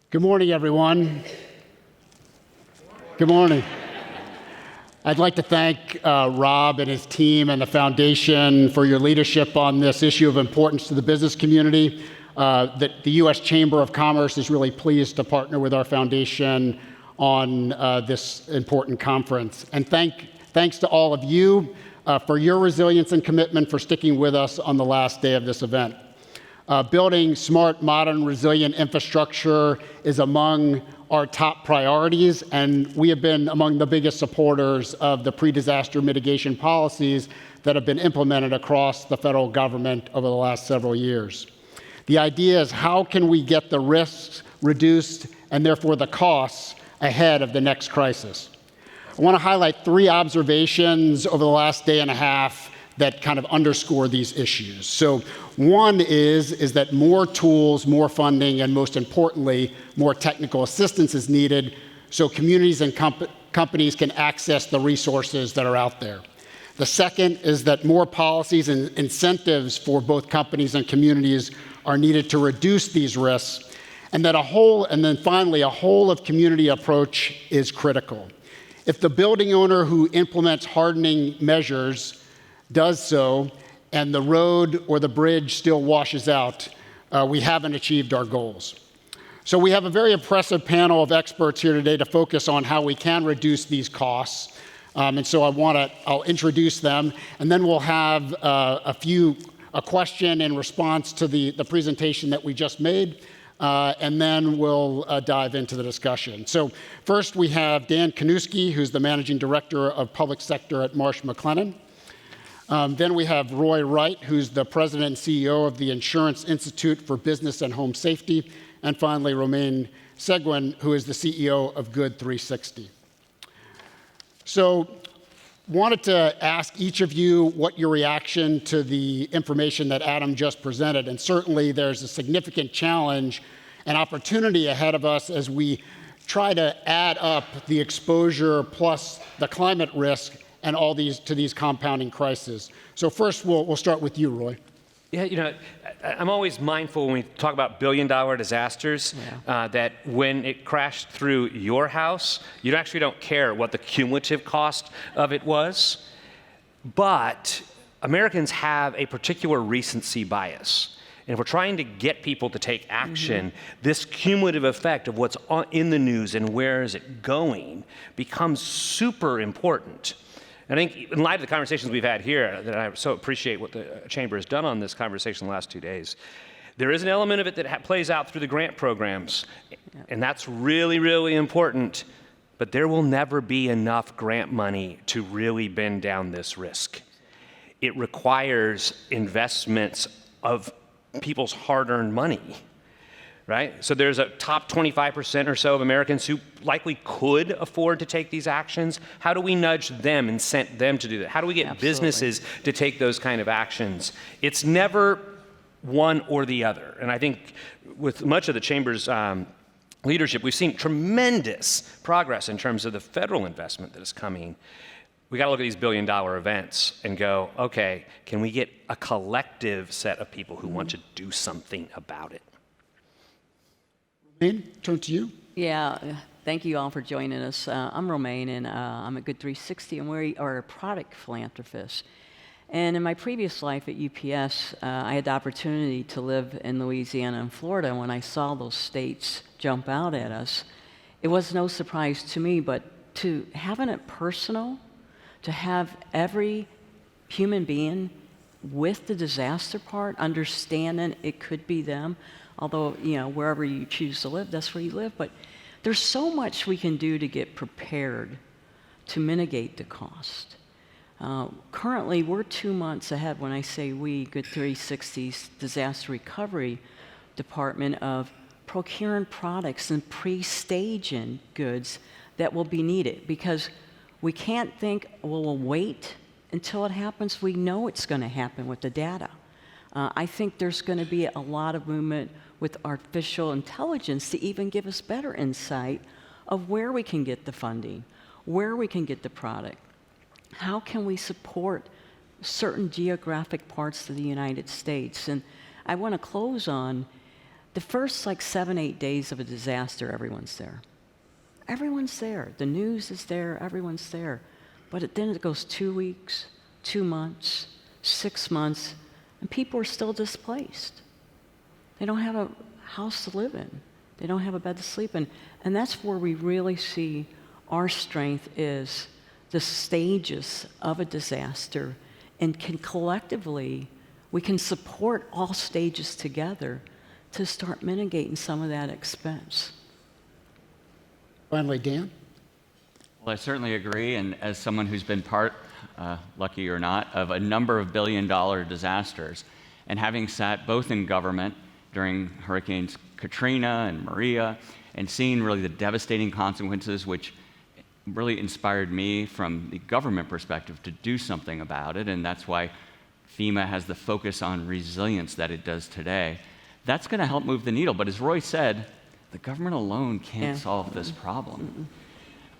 Good morning, everyone. Good morning. I'd like to thank Rob and his team and the foundation for your leadership on this issue of importance to the business community. The U.S. Chamber of Commerce is really pleased to partner with our foundation on this important conference. And thanks to all of you for your resilience and commitment for sticking with us on the last day of this event. Building smart, modern, resilient infrastructure is among our top priorities, and we have been among the biggest supporters of the pre-disaster mitigation policies that have been implemented across the federal government over the last several years. The idea is, how can we get the risks reduced and therefore the costs ahead of the next crisis? I want to highlight 3 observations over the last day and a half that kind of underscore these issues. So one is that more tools, more funding, and most importantly, more technical assistance is needed so communities and companies can access the resources that are out there. The second is that more policies and incentives for both companies and communities are needed to reduce these risks, and then finally, a whole of community approach is critical. If the building owner who implements hardening measures does so, and the road or the bridge still washes out, we haven't achieved our goals. So we have a very impressive panel of experts here today to focus on how we can reduce these costs. And so I'll introduce them, and then we'll have a question in response to the presentation that we just made, and then we'll dive into the discussion. So first we have Dan Kanuski, who's the Managing Director of Public Sector at Marsh McLennan. Then we have Roy Wright, who's the President and CEO of the Insurance Institute for Business and Home Safety. And finally, Romain Seguin, who is the CEO of Good 360. So wanted to ask each of you what your reaction to the information that Adam just presented. And certainly there's a significant challenge and opportunity ahead of us as we try to add up the exposure plus the climate risk and all these compounding crises. So first, we'll start with you, Roy. Yeah, I'm always mindful when we talk about billion-dollar disasters that when it crashed through your house, you actually don't care what the cumulative cost of it was. But Americans have a particular recency bias. And if we're trying to get people to take action, this cumulative effect of what's in the news and where is it going becomes super important. I think in light of the conversations we've had here, that I so appreciate what the Chamber has done on this conversation the last 2 days, there is an element of it that plays out through the grant programs, and that's really, really important, but there will never be enough grant money to really bend down this risk. It requires investments of people's hard-earned money. Right? So there's a top 25% or so of Americans who likely could afford to take these actions. How do we nudge them and incent them to do that? How do we get businesses to take those kind of actions? It's never one or the other. And I think with much of the Chamber's leadership, we've seen tremendous progress in terms of the federal investment that is coming. We got to look at these billion-dollar events and go, okay, can we get a collective set of people who want to do something about it? Romain, turn to you. Yeah, thank you all for joining us. I'm Romain, and I'm at Good 360, and we are a product philanthropist. And in my previous life at UPS, I had the opportunity to live in Louisiana and Florida. When I saw those states jump out at us, it was no surprise to me, but to having it personal, to have every human being with the disaster part, understanding it could be them, although, wherever you choose to live, that's where you live. But there's so much we can do to get prepared to mitigate the cost. Currently, we're 2 months ahead, when I say we, Good 360's disaster recovery department, of procuring products and pre-staging goods that will be needed. Because we can't think, well, we'll wait until it happens. We know it's going to happen with the data. I think there's going to be a lot of movement with artificial intelligence to even give us better insight of where we can get the funding, where we can get the product. How can we support certain geographic parts of the United States? And I want to close on the first like 7, 8 days of a disaster, everyone's there. Everyone's there. The news is there, everyone's there. But then it goes 2 weeks, 2 months, 6 months, and people are still displaced. They don't have a house to live in. They don't have a bed to sleep in. And that's where we really see our strength is the stages of a disaster, and can collectively, we can support all stages together to start mitigating some of that expense. Finally, Dan? Well, I certainly agree, and as someone who's been part, lucky or not, of a number of billion-dollar disasters, and having sat both in government during Hurricanes Katrina and Maria, and seeing really the devastating consequences, which really inspired me from the government perspective to do something about it, and that's why FEMA has the focus on resilience that it does today. That's going to help move the needle, but as Roy said, the government alone can't solve this problem.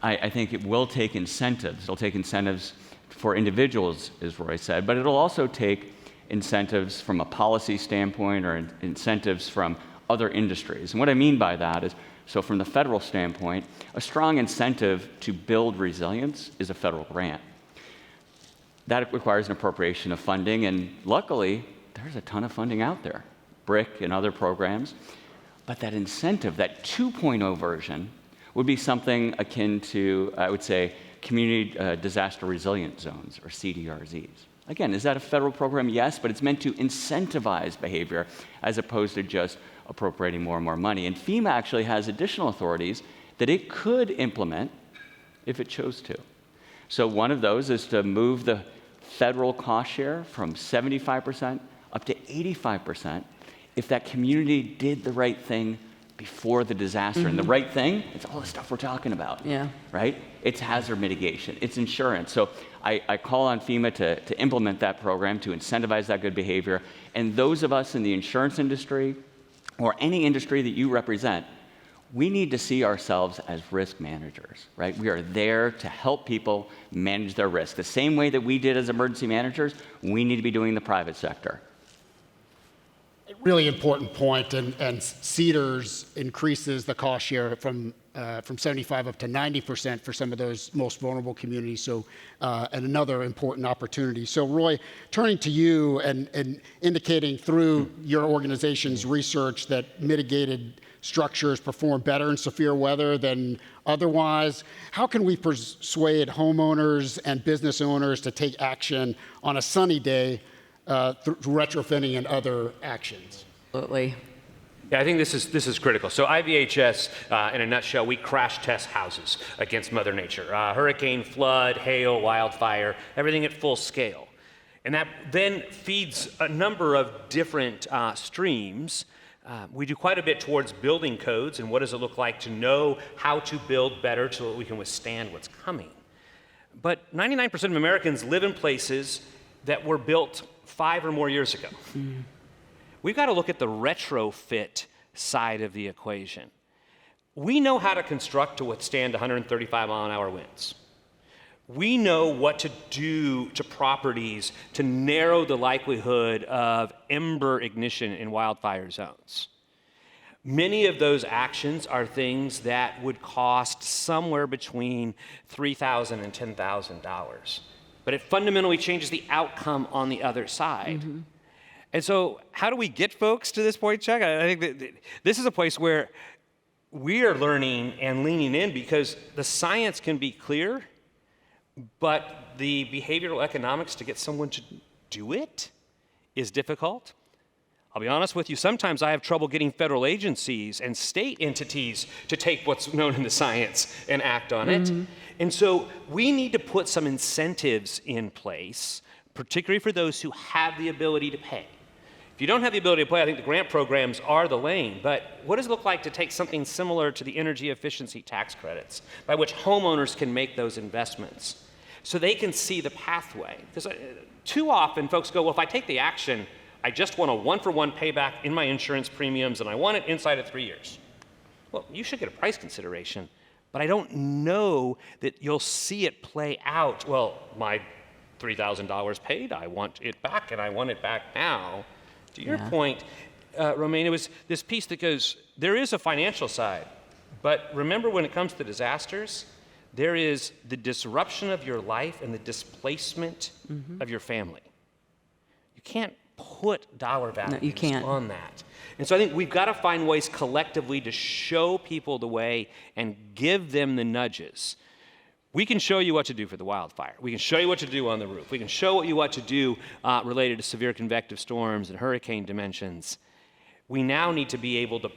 I think it will take incentives. It'll take incentives for individuals, as Roy said, but it'll also take incentives from a policy standpoint or incentives from other industries. And what I mean by that is, so from the federal standpoint, a strong incentive to build resilience is a federal grant. That requires an appropriation of funding, and luckily, there's a ton of funding out there, BRIC and other programs. But that incentive, that 2.0 version, would be something akin to, I would say, community disaster resilient zones, or CDRZs. Again, is that a federal program? Yes, but it's meant to incentivize behavior as opposed to just appropriating more and more money. And FEMA actually has additional authorities that it could implement if it chose to. So one of those is to move the federal cost share from 75% up to 85% if that community did the right thing before the disaster. And the right thing, it's all the stuff we're talking about, right? It's hazard mitigation, it's insurance. So I call on FEMA to implement that program, to incentivize that good behavior. And those of us in the insurance industry, or any industry that you represent, we need to see ourselves as risk managers, right? We are there to help people manage their risk. The same way that we did as emergency managers, we need to be doing in the private sector. Really important point, and Cedars increases the cost share from 75 up to 90% for some of those most vulnerable communities. So, and another important opportunity. So, Roy, turning to you and indicating through your organization's research that mitigated structures perform better in severe weather than otherwise, how can we persuade homeowners and business owners to take action on a sunny day through retrofitting and other actions? Absolutely. Yeah, I think this is critical. So IVHS, in a nutshell, we crash test houses against Mother Nature. Hurricane, flood, hail, wildfire, everything at full scale. And that then feeds a number of different streams. We do quite a bit towards building codes and what does it look like to know how to build better so that we can withstand what's coming. But 99% of Americans live in places that were built 5 or more years ago. We've got to look at the retrofit side of the equation. We know how to construct to withstand 135-mile-an-hour winds. We know what to do to properties to narrow the likelihood of ember ignition in wildfire zones. Many of those actions are things that would cost somewhere between $3,000 and $10,000. But it fundamentally changes the outcome on the other side. And so how do we get folks to this point, Chuck? I think that this is a place where we are learning and leaning in because the science can be clear, but the behavioral economics to get someone to do it is difficult. I'll be honest with you, sometimes I have trouble getting federal agencies and state entities to take what's known in the science and act on it. And so we need to put some incentives in place, particularly for those who have the ability to pay. If you don't have the ability to pay, I think the grant programs are the lane, but what does it look like to take something similar to the energy efficiency tax credits, by which homeowners can make those investments, so they can see the pathway? Because too often folks go, well, if I take the action, I just want a one-for-one payback in my insurance premiums, and I want it inside of 3 years. Well, you should get a price consideration, but I don't know that you'll see it play out. Well, my $3,000 paid, I want it back, and I want it back now. To your point, Romaine, it was this piece that goes, there is a financial side, but remember when it comes to disasters, there is the disruption of your life and the displacement of your family. You can't put dollar values on that. And so I think we've got to find ways collectively to show people the way and give them the nudges. We can show you what to do for the wildfire. We can show you what to do on the roof. We can show you what to do related to severe convective storms and hurricane dimensions. We now need to be able to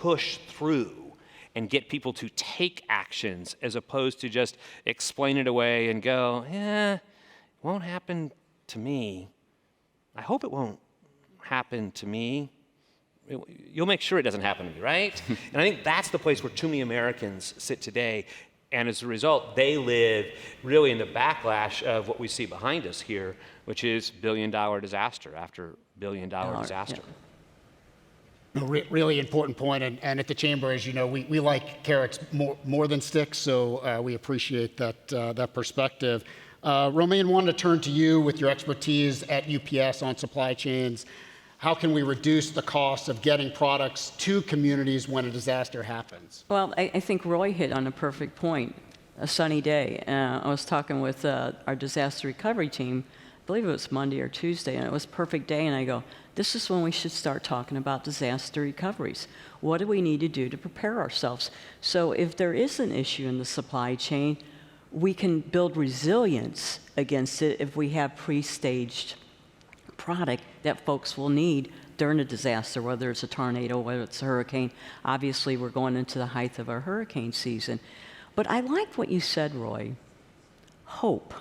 push through and get people to take actions as opposed to just explain it away and go, it won't happen to me. I hope it won't happen to me. You'll make sure it doesn't happen to me, right? And I think that's the place where too many Americans sit today. And as a result, they live really in the backlash of what we see behind us here, which is billion-dollar disaster after billion-dollar disaster. Yeah. Really important point. And at the Chamber, as you know, we like carrots more than sticks, so we appreciate that perspective. Romaine, wanted to turn to you with your expertise at UPS on supply chains. How can we reduce the cost of getting products to communities when a disaster happens? Well, I think Roy hit on a perfect point. A sunny day. I was talking with our disaster recovery team, I believe it was Monday or Tuesday, and it was a perfect day, and I go, this is when we should start talking about disaster recoveries. What do we need to do to prepare ourselves? So if there is an issue in the supply chain, we can build resilience against it if we have pre-staged product that folks will need during a disaster, whether it's a tornado, whether it's a hurricane. Obviously, we're going into the height of our hurricane season. But I like what you said, Roy. Hope.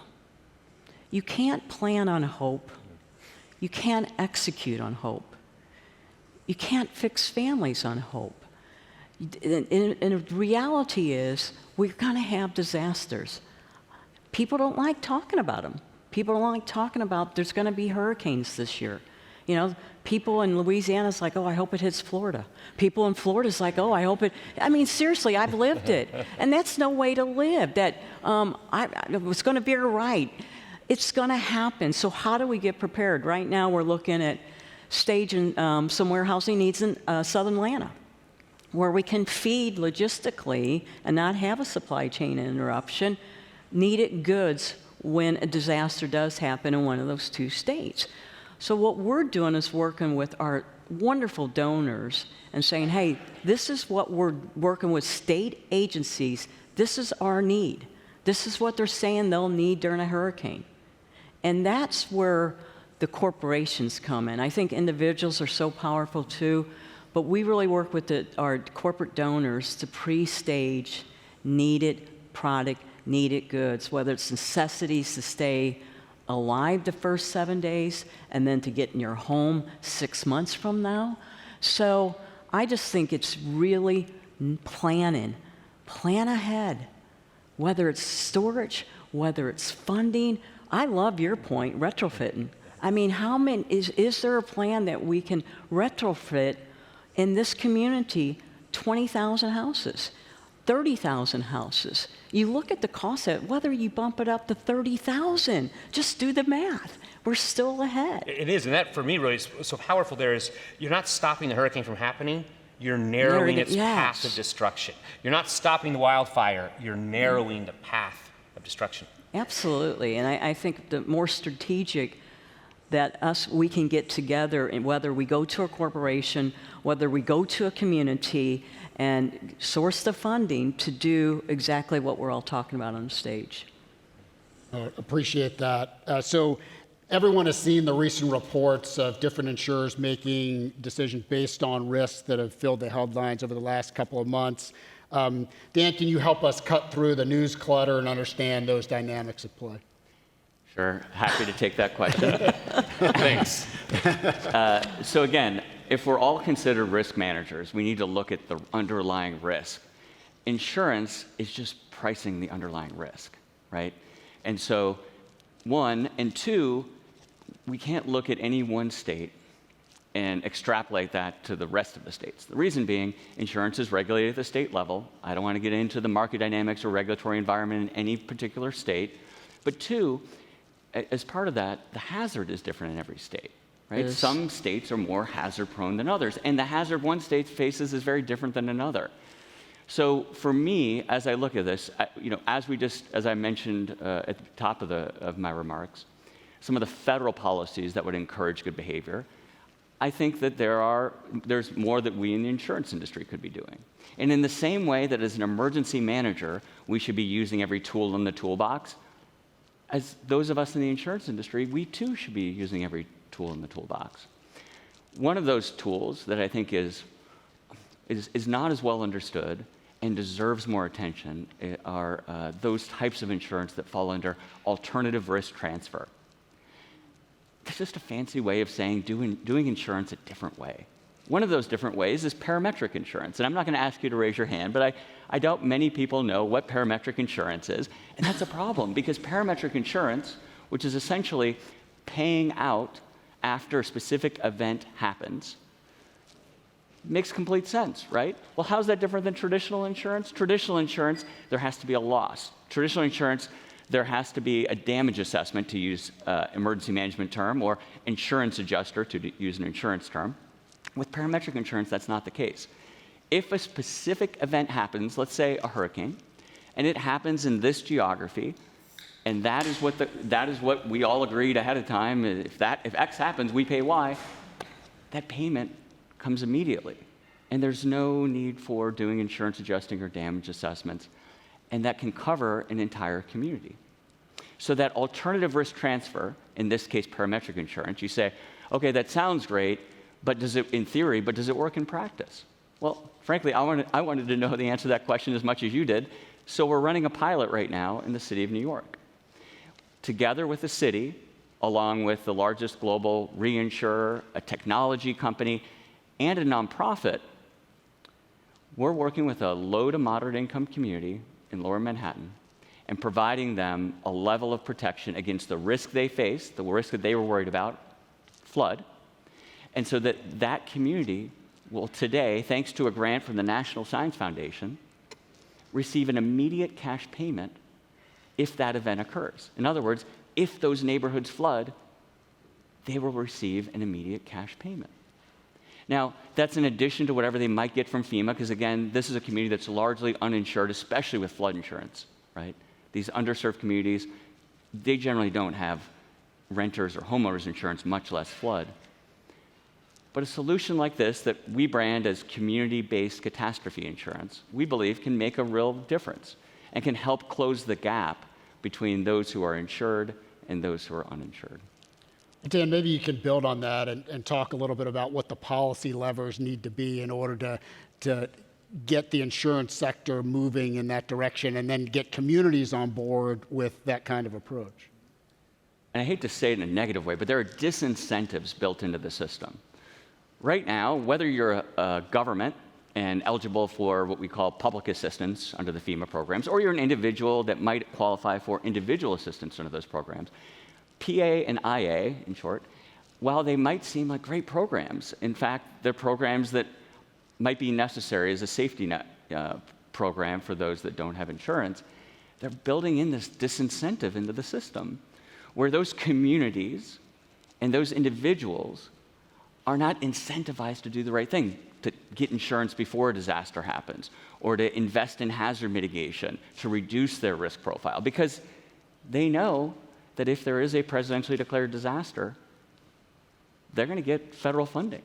You can't plan on hope. You can't execute on hope. You can't fix families on hope. And the reality is, we're going to have disasters. People don't like talking about them. People don't like talking about there's going to be hurricanes this year. You know, people in Louisiana's like, oh, I hope it hits Florida. People in Florida's like, oh, I hope it. I mean, seriously, I've lived it. And that's no way to live. That it's going to be all right. It's going to happen. So how do we get prepared? Right now, we're looking at staging some warehousing needs in southern Atlanta, where we can feed logistically and not have a supply chain interruption, needed goods when a disaster does happen in one of those two states. So what we're doing is working with our wonderful donors and saying, hey, this is what we're working with state agencies. This is our need. This is what they're saying they'll need during a hurricane. And that's where the corporations come in. I think individuals are so powerful too, but we really work with our corporate donors to pre-stage needed product, needed goods, whether it's necessities to stay alive the first 7 days and then to get in your home 6 months from now. So I just think it's really planning. Plan ahead, whether it's storage, whether it's funding. I love your point, retrofitting. I mean, how many, is there a plan that we can retrofit in this community 20,000 houses? 30,000 houses. You look at the cost of it, whether you bump it up to 30,000, just do the math. We're still ahead. It is, and that for me really is so powerful there is you're not stopping the hurricane from happening, you're narrowing its path of destruction. You're not stopping the wildfire, you're narrowing the path of destruction. Absolutely, and I think the more strategic that we can get together, and whether we go to a corporation, whether we go to a community, and source the funding to do exactly what we're all talking about on the stage. Appreciate that. So everyone has seen the recent reports of different insurers making decisions based on risks that have filled the headlines over the last couple of months. Dan, can you help us cut through the news clutter and understand those dynamics at play? Sure, happy to take that question. Thanks. So again, if we're all considered risk managers, we need to look at the underlying risk. Insurance is just pricing the underlying risk, right? And so, one, and two, we can't look at any one state and extrapolate that to the rest of the states. The reason being, insurance is regulated at the state level. I don't want to get into the market dynamics or regulatory environment in any particular state. But two, as part of that, the hazard is different in every state. right? Some states are more hazard prone than others, and the hazard one state faces is very different than another. So for me, as I look at this, as I mentioned at the top of my remarks, some of the federal policies that would encourage good behavior, I think that there's more that we in the insurance industry could be doing. And in the same way that as an emergency manager, we should be using every tool in the toolbox, as those of us in the insurance industry, we too should be using every tool in the toolbox. One of those tools that I think is not as well understood and deserves more attention are those types of insurance that fall under alternative risk transfer. It's just a fancy way of saying doing insurance a different way. One of those different ways is parametric insurance. And I'm not going to ask you to raise your hand, but I doubt many people know what parametric insurance is. And that's a problem, because parametric insurance, which is essentially paying out after a specific event happens, makes complete sense, right? Well, how's that different than traditional insurance? Traditional insurance, there has to be a loss. Traditional insurance, there has to be a damage assessment, to use emergency management term, or insurance adjuster, to use an insurance term. With parametric insurance, that's not the case. If a specific event happens, let's say a hurricane, and it happens in this geography, and that is what we all agreed ahead of time, if X happens, we pay Y, that payment comes immediately. And there's no need for doing insurance adjusting or damage assessments, and that can cover an entire community. So that alternative risk transfer, in this case parametric insurance, you say, okay, that sounds great, but does it work in practice? Well, frankly, I wanted to know the answer to that question as much as you did, so we're running a pilot right now in the city of New York. Together with the city, along with the largest global reinsurer, a technology company, and a nonprofit, we're working with a low to moderate income community in Lower Manhattan and providing them a level of protection against the risk they face, the risk that they were worried about, flood. And so that community will today, thanks to a grant from the National Science Foundation, receive an immediate cash payment if that event occurs. In other words, if those neighborhoods flood, they will receive an immediate cash payment. Now, that's in addition to whatever they might get from FEMA, because again, this is a community that's largely uninsured, especially with flood insurance, right? These underserved communities, they generally don't have renters or homeowners insurance, much less flood. But a solution like this that we brand as community-based catastrophe insurance, we believe can make a real difference and can help close the gap between those who are insured and those who are uninsured. Dan, maybe you can build on that and talk a little bit about what the policy levers need to be in order to get the insurance sector moving in that direction and then get communities on board with that kind of approach. And I hate to say it in a negative way, but there are disincentives built into the system. Right now, whether you're a government and eligible for what we call public assistance under the FEMA programs, or you're an individual that might qualify for individual assistance under those programs, PA and IA, in short, while they might seem like great programs, in fact, they're programs that might be necessary as a safety net program for those that don't have insurance, they're building in this disincentive into the system where those communities and those individuals are not incentivized to do the right thing, to get insurance before a disaster happens, or to invest in hazard mitigation to reduce their risk profile, because they know that if there is a presidentially declared disaster, they're going to get federal funding.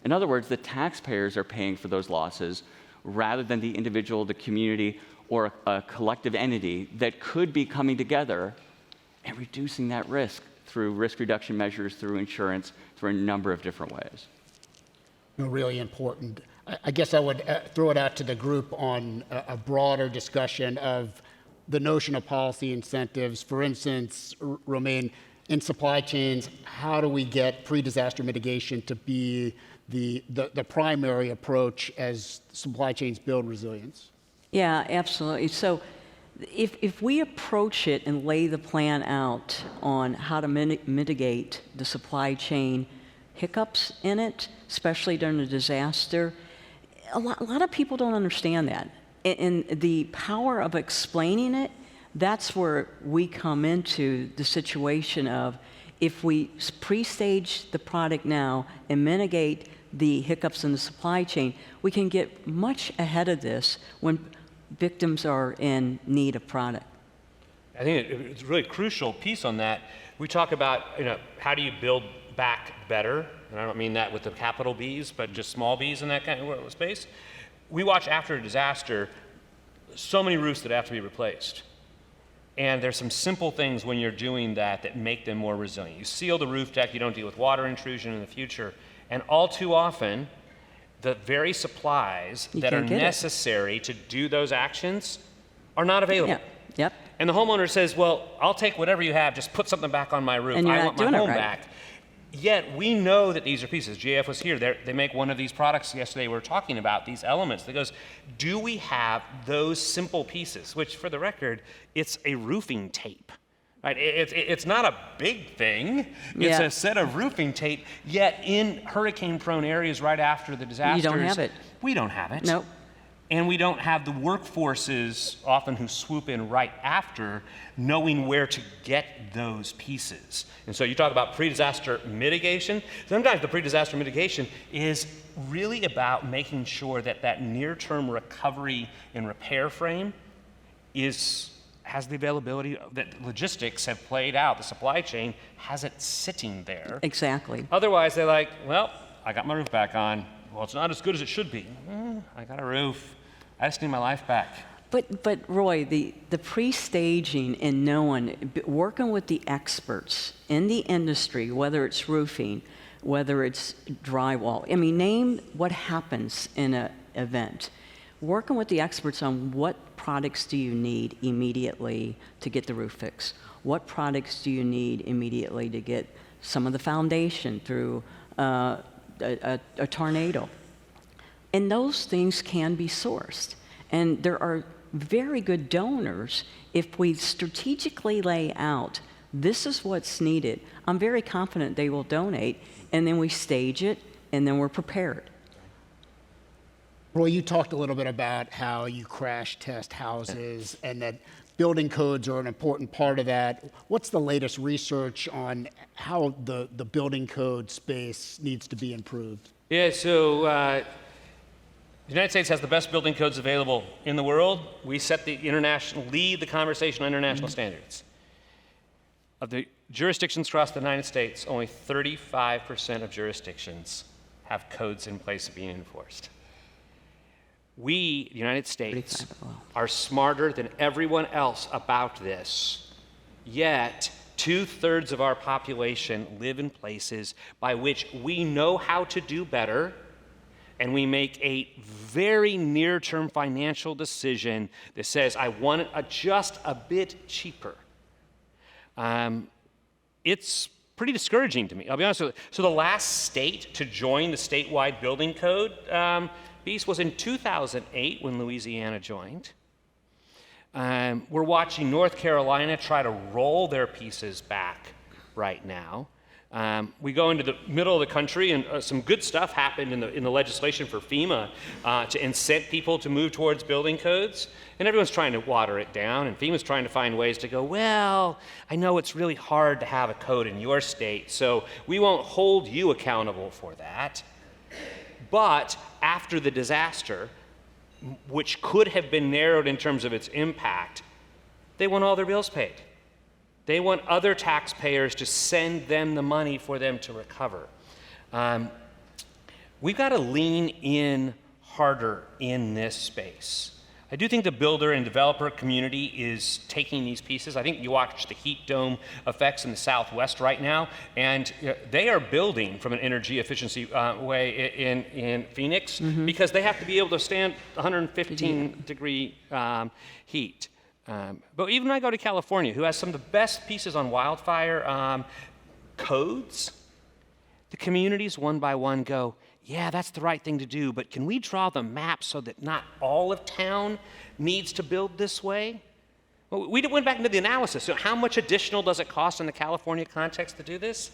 In other words, the taxpayers are paying for those losses rather than the individual, the community, or a collective entity that could be coming together and reducing that risk through risk reduction measures, through insurance, through a number of different ways. Really important. I guess I would throw it out to the group on a broader discussion of the notion of policy incentives. For instance, Romain, in supply chains, how do we get pre-disaster mitigation to be the primary approach as supply chains build resilience? Yeah, absolutely. So if we approach it and lay the plan out on how to mitigate the supply chain hiccups in it, especially during a disaster, a lot of people don't understand that. And the power of explaining it, that's where we come into the situation of, if we pre-stage the product now and mitigate the hiccups in the supply chain, we can get much ahead of this when victims are in need of product. I think it's a really crucial piece on that. We talk about, how do you build back better? And I don't mean that with the capital B's, but just small b's in that kind of space. We watch after a disaster, so many roofs that have to be replaced. And there's some simple things when you're doing that make them more resilient. You seal the roof deck, you don't deal with water intrusion in the future. And all too often, the very supplies that are necessary to do those actions are not available. Yeah. Yep. And the homeowner says, well, I'll take whatever you have, just put something back on my roof. And I want my home right. back. Yet we know that these are pieces. GF was here. They make one of these products yesterday. We were talking about these elements that goes, do we have those simple pieces? Which, for the record, it's a roofing tape. Right? It's not a big thing. It's a set of roofing tape. Yet in hurricane-prone areas right after the disasters, you don't have it. We don't have it. Nope. And we don't have the workforces often who swoop in right after knowing where to get those pieces. And so you talk about pre-disaster mitigation. Sometimes the pre-disaster mitigation is really about making sure that near-term recovery and repair frame has the availability that logistics have played out. The supply chain has it sitting there. Exactly. Otherwise, they're like, well, I got my roof back on. Well, it's not as good as it should be. I got a roof. I just need my life back. But Roy, the pre-staging and working with the experts in the industry, whether it's roofing, whether it's drywall, name what happens in an event. Working with the experts on what products do you need immediately to get the roof fixed? What products do you need immediately to get some of the foundation through a tornado? And those things can be sourced. And there are very good donors if we strategically lay out, this is what's needed. I'm very confident they will donate, and then we stage it, and then we're prepared. Roy, you talked a little bit about how you crash test houses and that building codes are an important part of that. What's the latest research on how the building code space needs to be improved? Yeah, so the United States has the best building codes available in the world. We set lead the conversation on international standards. Of the jurisdictions across the United States, only 35% of jurisdictions have codes in place being enforced. We, the United States, are smarter than everyone else about this, yet 2/3 of our population live in places by which we know how to do better, and we make a very near-term financial decision that says, I want it just a bit cheaper. It's pretty discouraging to me, I'll be honest with you. So the last state to join the statewide building code piece was in 2008 when Louisiana joined. We're watching North Carolina try to roll their pieces back right now. We go into the middle of the country, and some good stuff happened in the legislation for FEMA to incent people to move towards building codes. And everyone's trying to water it down, and FEMA's trying to find ways to go, well, I know it's really hard to have a code in your state, so we won't hold you accountable for that. But after the disaster, which could have been narrowed in terms of its impact, they want all their bills paid. They want other taxpayers to send them the money for them to recover. We've got to lean in harder in this space. I do think the builder and developer community is taking these pieces. I think you watch the heat dome effects in the Southwest right now, and they are building from an energy efficiency way in Phoenix because they have to be able to stand 115-degree heat. But even when I go to California, who has some of the best pieces on wildfire codes, the communities one by one go, yeah, that's the right thing to do, but can we draw the map so that not all of town needs to build this way? Well, we went back into the analysis. So how much additional does it cost in the California context to do this?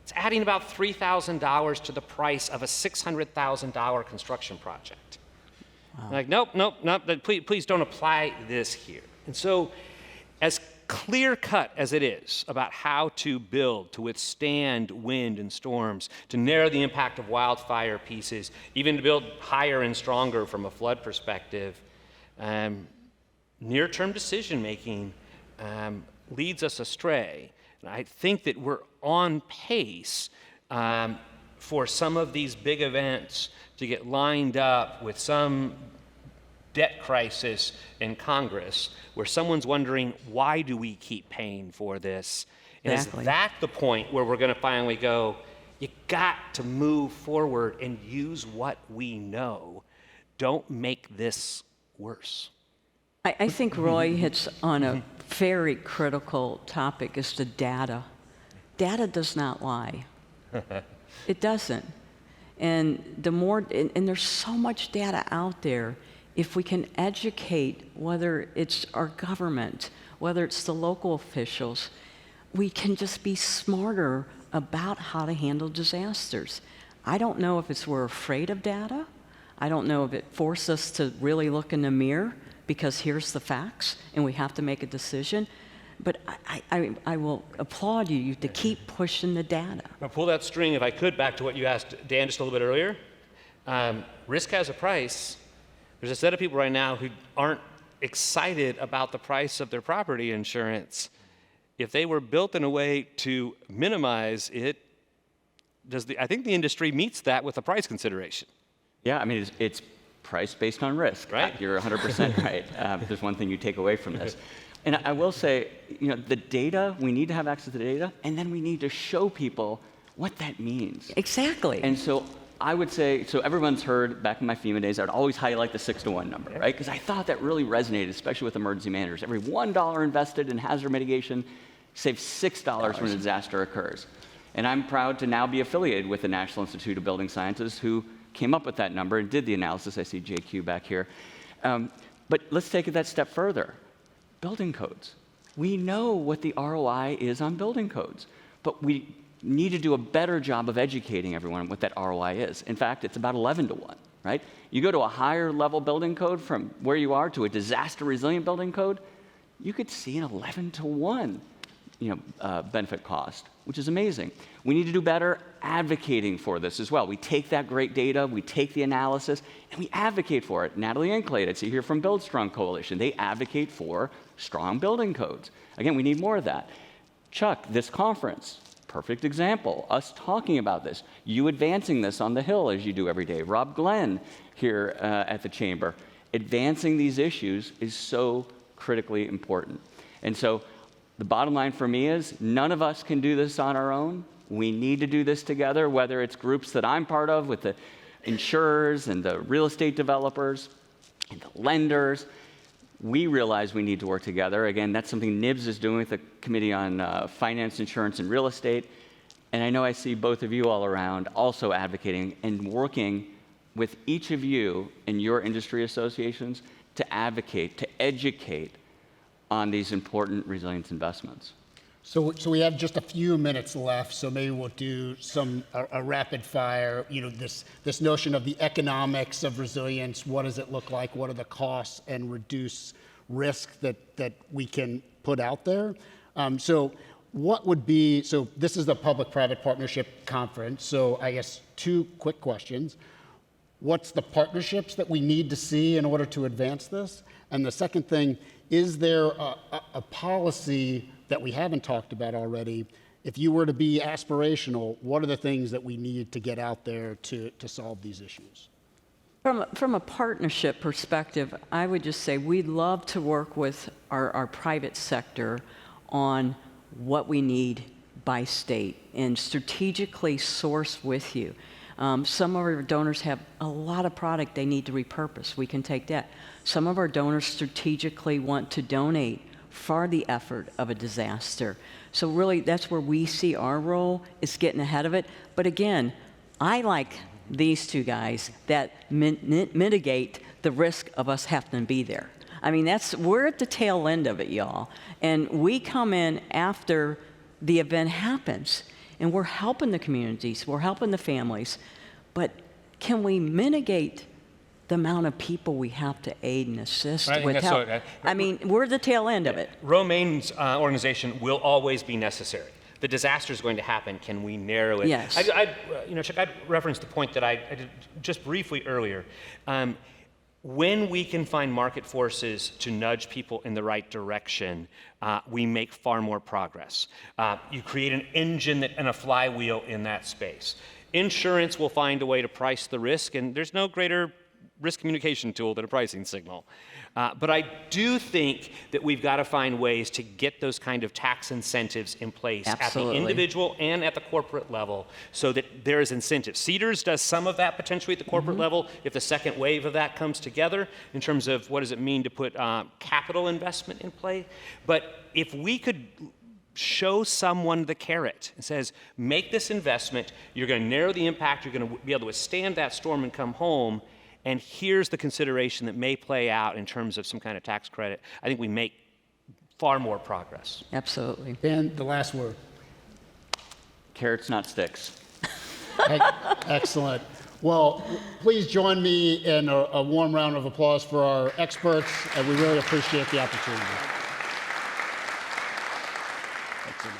It's adding about $3,000 to the price of a $600,000 construction project. Wow. Like, nope, please don't apply this here. And so as clear cut as it is about how to build to withstand wind and storms, to narrow the impact of wildfire pieces, even to build higher and stronger from a flood perspective, near-term decision making leads us astray. And I think that we're on pace for some of these big events to get lined up with some debt crisis in Congress where someone's wondering, why do we keep paying for this? And Exactly. is that the point where we're going to finally go, you got to move forward and use what we know. Don't make this worse. I think Roy hits on a very critical topic, is the data. Data does not lie. It doesn't. And the more, and there's so much data out there, if we can educate, whether it's our government, whether it's the local officials, we can just be smarter about how to handle disasters. I don't know if it's we're afraid of data. I don't know if it forces us to really look in the mirror because here's the facts and we have to make a decision. But I will applaud you to keep pushing the data. I'll pull that string, if I could, back to what you asked Dan just a little bit earlier. Risk has a price. There's a set of people right now who aren't excited about the price of their property insurance. If they were built in a way to minimize it, I think the industry meets that with a price consideration. Yeah, I mean, it's price based on risk. Right. You're 100% right. If there's one thing you take away from this. And I will say, the data, we need to have access to the data, and then we need to show people what that means. Exactly. And so I would say, so everyone's heard, back in my FEMA days, I would always highlight the 6-to-1 number, right? Because I thought that really resonated, especially with emergency managers. Every $1 invested in hazard mitigation saves $6 when a disaster occurs. And I'm proud to now be affiliated with the National Institute of Building Sciences, who came up with that number and did the analysis. I see JQ back here. But let's take it that step further. Building codes. We know what the ROI is on building codes, but we need to do a better job of educating everyone what that ROI is. In fact, it's about 11-to-1, right? You go to a higher level building code from where you are to a disaster resilient building code, you could see an 11-to-1 benefit cost, which is amazing. We need to do better advocating for this as well. We take that great data, we take the analysis, and we advocate for it. Natalie Anklade, I see here from Build Strong Coalition, they advocate for strong building codes. Again, we need more of that. Chuck, this conference, perfect example, us talking about this, you advancing this on the Hill as you do every day. Rob Glenn here at the Chamber, advancing these issues is so critically important. And so the bottom line for me is none of us can do this on our own. We need to do this together, whether it's groups that I'm part of with the insurers and the real estate developers and the lenders. We realize we need to work together. Again, that's something NIBS is doing with the Committee on Finance, Insurance, and Real Estate. And I know I see both of you all around also advocating and working with each of you in your industry associations to advocate, to educate on these important resilience investments. So we have just a few minutes left, so maybe we'll do a rapid fire, this notion of the economics of resilience. What does it look like? What are the costs and reduce risk that we can put out there? So this is the Public-Private Partnership Conference, so I guess 2 quick questions. What's the partnerships that we need to see in order to advance this? And the second thing, is there a policy that we haven't talked about already? If you were to be aspirational, what are the things that we need to get out there to solve these issues? From a partnership perspective, I would just say we'd love to work with our private sector on what we need by state and strategically source with you. Some of our donors have a lot of product they need to repurpose. We can take that. Some of our donors strategically want to donate for the effort of a disaster. So really, that's where we see our role, is getting ahead of it. But again, I like these 2 guys that mitigate the risk of us having to be there. I mean, we're at the tail end of it, y'all. And we come in after the event happens. And we're helping the communities, we're helping the families, but can we mitigate the amount of people we have to aid and assist I think with that's help. what- I mean, we're the tail end of it. Romaine's organization will always be necessary. The disaster is going to happen. Can we narrow it? Yes. Chuck, I'd reference the point that I did just briefly earlier. When we can find market forces to nudge people in the right direction, we make far more progress. You create an engine and a flywheel in that space. Insurance will find a way to price the risk, and there's no greater risk communication tool than a pricing signal. But I do think that we've got to find ways to get those kind of tax incentives in place Absolutely. at the individual and at the corporate level so that there is incentive. Cedars does some of that potentially at the corporate level if the second wave of that comes together in terms of what does it mean to put capital investment in play. But if we could show someone the carrot and says, make this investment, you're going to narrow the impact, you're going to be able to withstand that storm and come home, and here's the consideration that may play out in terms of some kind of tax credit, I think we make far more progress. Absolutely. Dan, the last word. Carrots, not sticks. Excellent. Well, please join me in a warm round of applause for our experts, and we really appreciate the opportunity. Thanks so much.